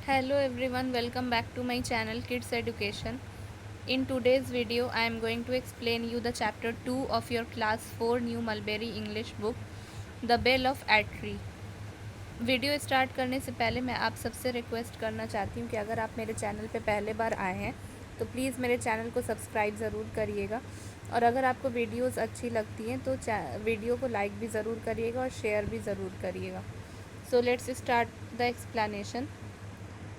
Hello everyone, welcome back to my channel Kids Education. In today's video, I am going to explain you the chapter 2 of your class 4 New Mulberry English book, The Bell of Atri. Video start करने से पहले मैं आप सबसे request करना चाहती हूँ कि अगर आप मेरे चैनल पे पहले बार आए हैं तो प्लीज़ मेरे चैनल को सब्सक्राइब ज़रूर करिएगा और अगर आपको वीडियोस अच्छी लगती हैं तो वीडियो को लाइक भी ज़रूर करिएगा और शेयर भी ज़रूर करिएगा। सो लेट्स स्टार्ट द एक्सप्लेनेशन।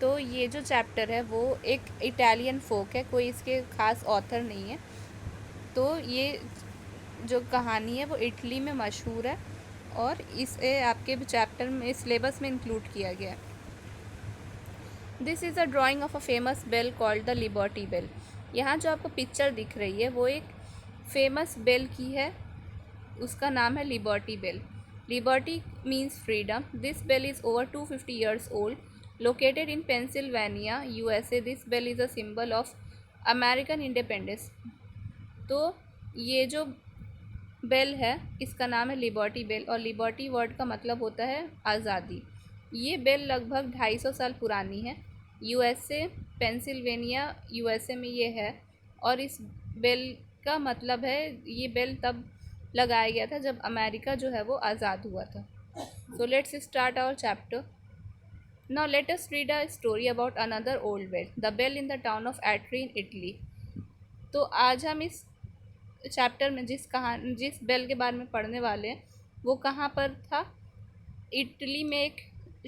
तो ये जो चैप्टर है वो एक इटालियन फोक है, कोई इसके ख़ास ऑथर नहीं है। तो ये जो कहानी है वो इटली में मशहूर है और इसे आपके चैप्टर में सिलेबस में इंक्लूड किया गया है। This is a drawing of a famous bell called the Liberty Bell. यहाँ जो आपको पिक्चर दिख रही है वो एक फेमस बेल की है, उसका नाम है Liberty Bell. Liberty means freedom. This bell is over 250 years old, located in Pennsylvania, USA. This bell is a symbol of American independence. तो ये जो बेल है इसका नाम है लिबर्टी बेल और लिबर्टी वर्ड का मतलब होता है आज़ादी। ये बेल लगभग 250 साल पुरानी है। यूएसए, पेंसिल्वेनिया यूएसए में ये है और इस बेल का मतलब है ये बेल तब लगाया गया था जब अमेरिका जो है वो आज़ाद हुआ था। So let's start our chapter. Now let us read a story about another old bell, the bell in the town of Atri in Italy. तो आज हम इस चैप्टर में जिस बेल के बारे में पढ़ने वाले हैं वो कहाँ पर था। इटली में एक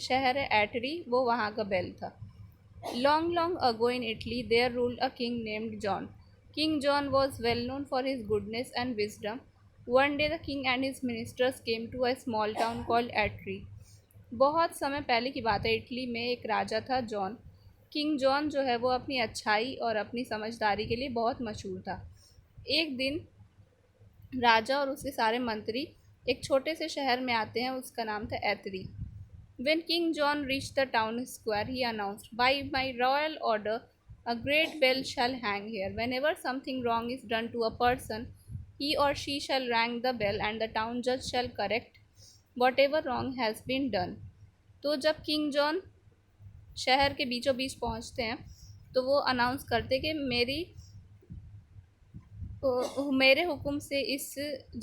शहर है एटरी, वो वहाँ का बेल था। Long long ago in Italy there ruled a king named John. King John was well known for his goodness and wisdom. One day the king and his ministers came to a small town called Atri. बहुत समय पहले की बात है, Italy में एक राजा था John. King John जो है वो अपनी अच्छाई और अपनी समझदारी के लिए बहुत मशहूर था। एक दिन राजा और उसके सारे मंत्री एक छोटे से शहर में आते हैं, उसका नाम था एतरी। When King John reached the town square, he announced, "By my royal order, a great bell shall hang here. Whenever something wrong is done to a person, he or she shall ring the bell, and the town judge shall correct whatever wrong has been done." तो जब king John शहर के बीचों बीच पहुंचते हैं तो वो announce करते कि मेरे हुक्म से इस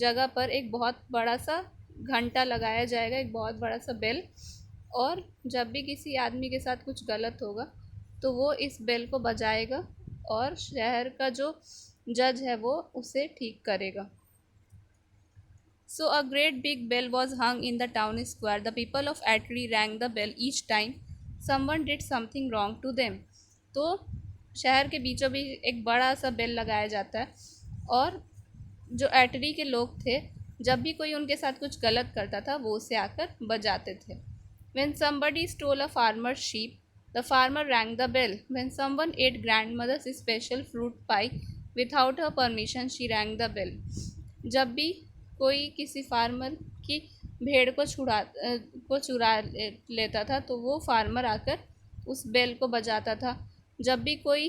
जगह पर एक बहुत बड़ा सा घंटा लगाया जाएगा, एक बहुत बड़ा सा बेल, और जब भी किसी आदमी के साथ कुछ गलत होगा तो वो इस बेल को बजाएगा और शहर का जो जज है वो उसे ठीक करेगा। So a great big bell was hung in the town square. The people of Atri rang the bell each time someone did something wrong to them. तो शहर के बीचों बीच एक बड़ा सा बेल लगाया जाता है और जो एटरी के लोग थे जब भी कोई उनके साथ कुछ गलत करता था वो उसे आकर बजाते थे। When somebody stole a farmer's sheep, the farmer rang the bell. When someone ate grandmother's special fruit pie without her permission, she rang the bell. जब भी कोई किसी फार्मर की भेड़ को चुरा लेता था तो वो फार्मर आकर उस बेल को बजाता था। जब भी कोई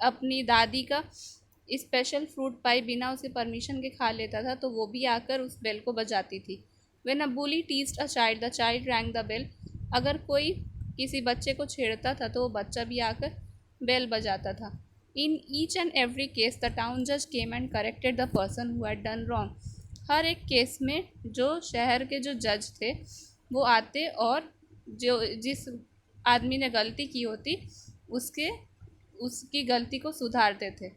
अपनी दादी का स्पेशल फ्रूट पाई बिना उसके परमिशन के खा लेता था तो वो भी आकर उस बेल को बजाती थी। When a bully teased a child, the child rang the bell. अगर कोई किसी बच्चे को छेड़ता था तो वो बच्चा भी आकर बेल बजाता था। In each and every case, the town judge came and corrected the person who had done wrong. हर एक केस में जो शहर के जो जज थे वो आते और जो जिस आदमी ने गलती की होती उसकी गलती को सुधारते थे।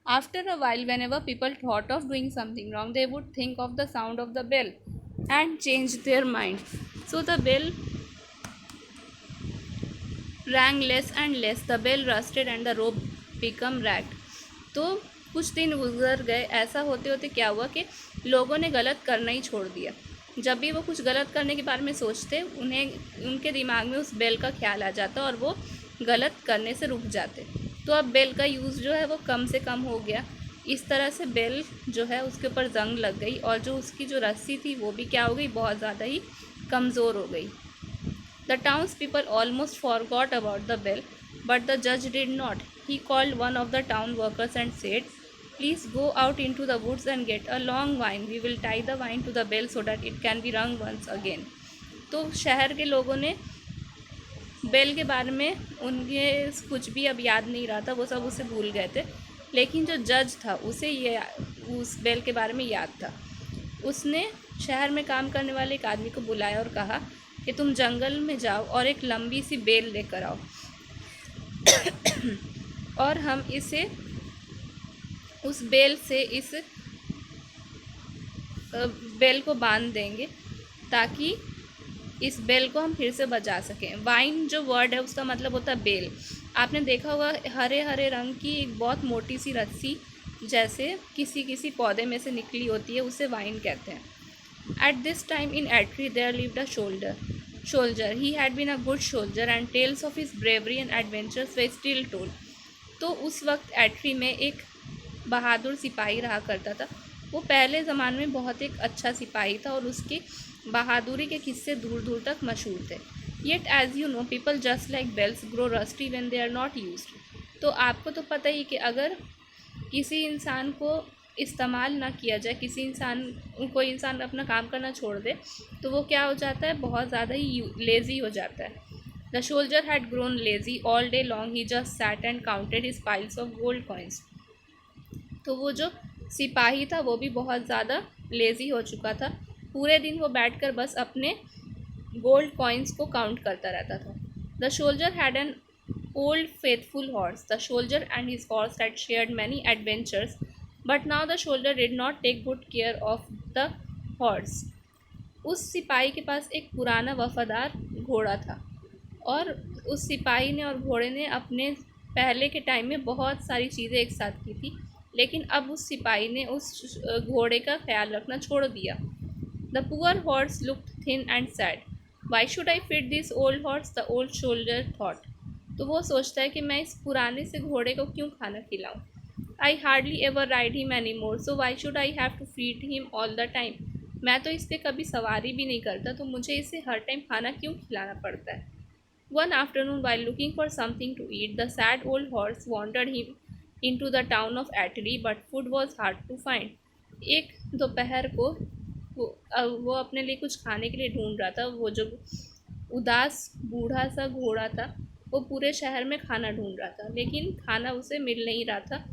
After a while, whenever people thought of doing something wrong, they would think of the sound of the bell and change their mind. So the bell rang less and less. The bell rusted and the rope become ragged. तो कुछ दिन गुजर गए। ऐसा होते होते क्या हुआ कि लोगों ने गलत करना ही छोड़ दिया। जब भी वो कुछ गलत करने के बारे में सोचते उन्हें उनके दिमाग में उस बेल का ख्याल आ जाता और वो गलत करने से रुक जाते। तो अब बेल का यूज़ जो है वो कम से कम हो गया। इस तरह से बेल जो है उसके ऊपर जंग लग गई और जो उसकी जो रस्सी थी वो भी क्या हो गई, बहुत ज़्यादा ही कमज़ोर हो गई। The townspeople almost forgot about the bell, but the judge did not. He called one of the town workers and said, "Please go out into the woods and get a long vine. We will tie the vine to the bell so that it can be rung once again." तो शहर के लोगों ने bell के बारे में उनके कुछ भी अब याद नहीं रहा था, वो सब उसे भूल गए थे। लेकिन जो जज था उसे ये उस बेल के बारे में याद था। उसने शहर में काम करने वाले एक आदमी को बुलाया और कहा कि तुम जंगल में जाओ और एक लंबी सी बेल लेकर आओ और हम इसे उस बेल से इस बेल को बांध देंगे ताकि इस बेल को हम फिर से बजा सकें। वाइन जो वर्ड है उसका मतलब होता है बेल। आपने देखा होगा हरे हरे रंग की एक बहुत मोटी सी रस्सी जैसे किसी किसी पौधे में से निकली होती है, उसे वाइन कहते हैं। At this time in Atri there lived a soldier he had been a good soldier and tales of his bravery and adventures were still told. तो उस वक्त एट्री में एक बहादुर सिपाही रहा करता था। वो पहले ज़माने में बहुत एक अच्छा सिपाही था और उसके बहादुरी के किस्से दूर दूर तक मशहूर थे। Yet as you know people just like bells grow rusty when they are not used. तो आपको तो पता ही कि अगर किसी इंसान को इस्तेमाल ना किया जाए, कोई इंसान अपना काम करना छोड़ दे, तो वो क्या हो जाता है, बहुत ज़्यादा ही लेज़ी हो जाता है। The soldier had grown lazy all day long he just sat and counted his piles of gold coins. तो वो जो सिपाही था वो भी बहुत ज़्यादा लेज़ी हो चुका था। पूरे दिन वो बैठकर बस अपने गोल्ड कॉइन्स को काउंट करता रहता था। The soldier had an old faithful horse. The soldier and his horse had shared many adventures but now the soldier did not take good care of the horse. उस सिपाही के पास एक पुराना वफादार घोड़ा था और उस सिपाही ने और घोड़े ने अपने पहले के टाइम में बहुत सारी चीज़ें एक साथ की थी, लेकिन अब उस सिपाही ने उस घोड़े का ख्याल रखना छोड़ दिया। The poor horse looked thin and sad. Y should I feed this old horse, the old soldier thought. तो वो सोचता है कि मैं इस पुराने से घोड़े को क्यों खाना खिलाऊं। I hardly ever ride him any more, so why should I have to feed him all the time. मैं तो इस पर कभी सवारी भी नहीं करता, तो मुझे इसे हर टाइम खाना क्यों खिलाना पड़ता है। One afternoon, while looking for something to eat, the sad old horse wandered him into the town of Atri, but food was hard to find. एक दोपहर को वो अपने लिए कुछ खाने के लिए ढूंढ रहा था। वो जो उदास बूढ़ा सा घोड़ा था वो पूरे शहर में खाना ढूंढ रहा था, लेकिन खाना उसे मिल नहीं रहा था।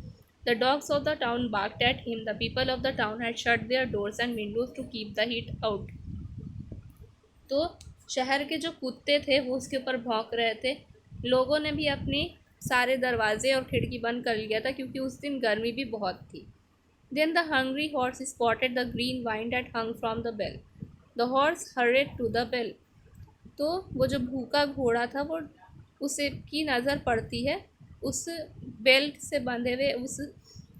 The dogs of the town barked at him. The people of the town had shut their doors and windows to keep the heat out. तो शहर के जो कुत्ते थे वो उसके ऊपर भौंक रहे थे। लोगों ने भी अपने सारे दरवाजे और खिड़की बंद कर लिया था क्योंकि उस दिन गर्मी भी बहुत थी। Then the hungry horse spotted the green vine that hung from the bell. The horse hurried to the bell. तो वो जो भूखा घोड़ा था वो उसे की नज़र पड़ती है उस बेल्ट से बंधे हुए उस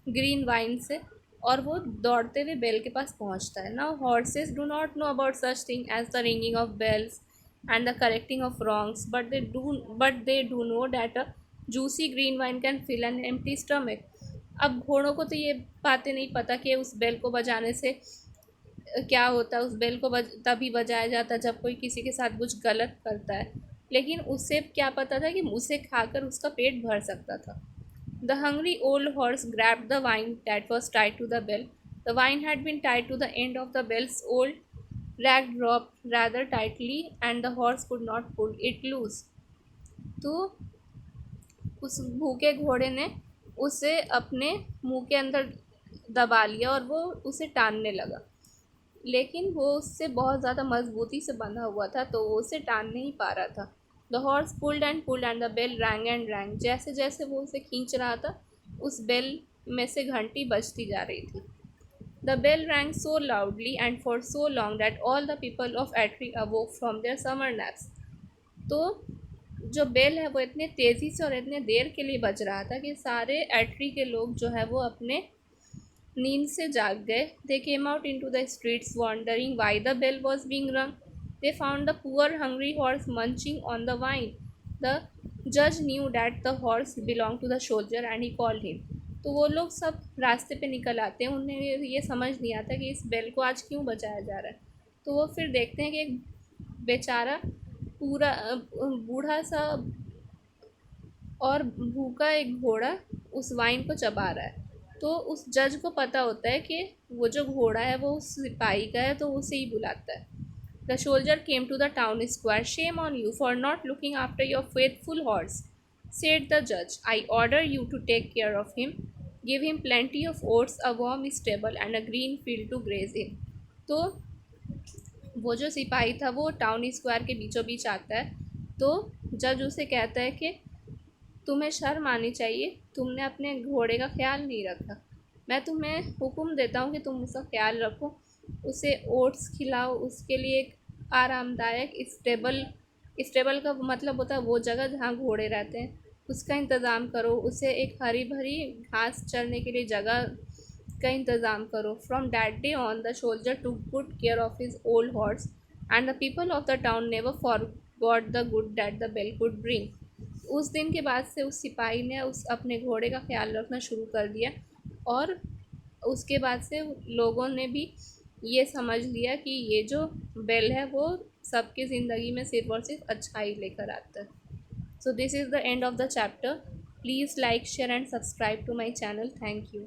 ग्रीन वाइन से, और वो दौड़ते हुए बेल के पास पहुंचता है। Now horses do not know about such thing as the ringing of bells and the correcting of wrongs, but they do know that a juicy green vine can fill an empty stomach. अब घोड़ों को तो ये बातें नहीं पता कि उस बेल को बजाने से क्या होता है। उस बेल को तभी बजाया जाता है जब कोई किसी के साथ कुछ गलत करता है, लेकिन उससे क्या पता था कि उसे खाकर उसका पेट भर सकता था। The hungry old horse grabbed the vine that was tied to the bell. The vine had been tied to the end of the bell's old rag rope rather tightly, and the horse could not pull it loose. तो उस भूखे घोड़े ने उसे अपने मुंह के अंदर दबा लिया और वो उसे टानने लगा, लेकिन वो उससे बहुत ज़्यादा मजबूती से बंधा हुआ था तो वो उसे टान नहीं पा रहा था। The horse pulled and the bell rang and rang. जैसे जैसे वो उसे खींच रहा था उस बेल में से घंटी बजती जा रही थी। The bell rang so loudly and for so long that all the people of Atri awoke from their summer naps. तो जो बेल है वो इतने तेज़ी से और इतने देर के लिए बज रहा था कि सारे एट्री के लोग जो है वो अपने नींद से जाग गए। They came out into the streets wondering why the bell was being rung. They found the poor hungry horse munching on the vine. The जज knew that the horse belong to the soldier and he called him. तो वो लोग सब रास्ते पे निकल आते हैं, उन्हें ये समझ नहीं आता कि इस बेल को आज क्यों बजाया जा रहा है। तो वो फिर देखते हैं कि एक बेचारा पूरा बूढ़ा सा और भूखा एक घोड़ा उस वाइन को चबा रहा है। तो उस जज को पता होता है कि वो जो घोड़ा है वो उस सिपाही का है, तो उसे ही बुलाता है। The soldier came to the town square. Shame on you for not looking after your faithful horse, said the judge. I order you to take care of him. Give him plenty of oats, a warm stable, and a green field to graze in. तो वो जो सिपाही था वो town square के बीचों बीच आता है। तो जज उसे कहता है कि तुम्हें शर्म आनी चाहिए, तुमने अपने घोड़े का ख्याल नहीं रखा। मैं तुम्हें हुक्म देता हूँ कि तुम उसका ख्याल रखो, उसे ओट्स खिलाओ, उसके लिए एक आरामदायक स्टेबल, स्टेबल का मतलब होता है वो जगह जहाँ घोड़े रहते हैं, उसका इंतज़ाम करो, उसे एक हरी भरी घास चरने के लिए जगह का इंतज़ाम करो। From that day on the soldier took good care of his old horse and the people of the town never forgot the good that the bell could bring. उस दिन के बाद से उस सिपाही ने उस अपने घोड़े का ख्याल रखना शुरू कर दिया, और उसके बाद से लोगों ने भी ये समझ लिया कि ये जो बेल है वो सबकी ज़िंदगी में सिर्फ और सिर्फ अच्छाई लेकर आता है। So this is the end of the chapter. Please like, share and subscribe to my channel. Thank you.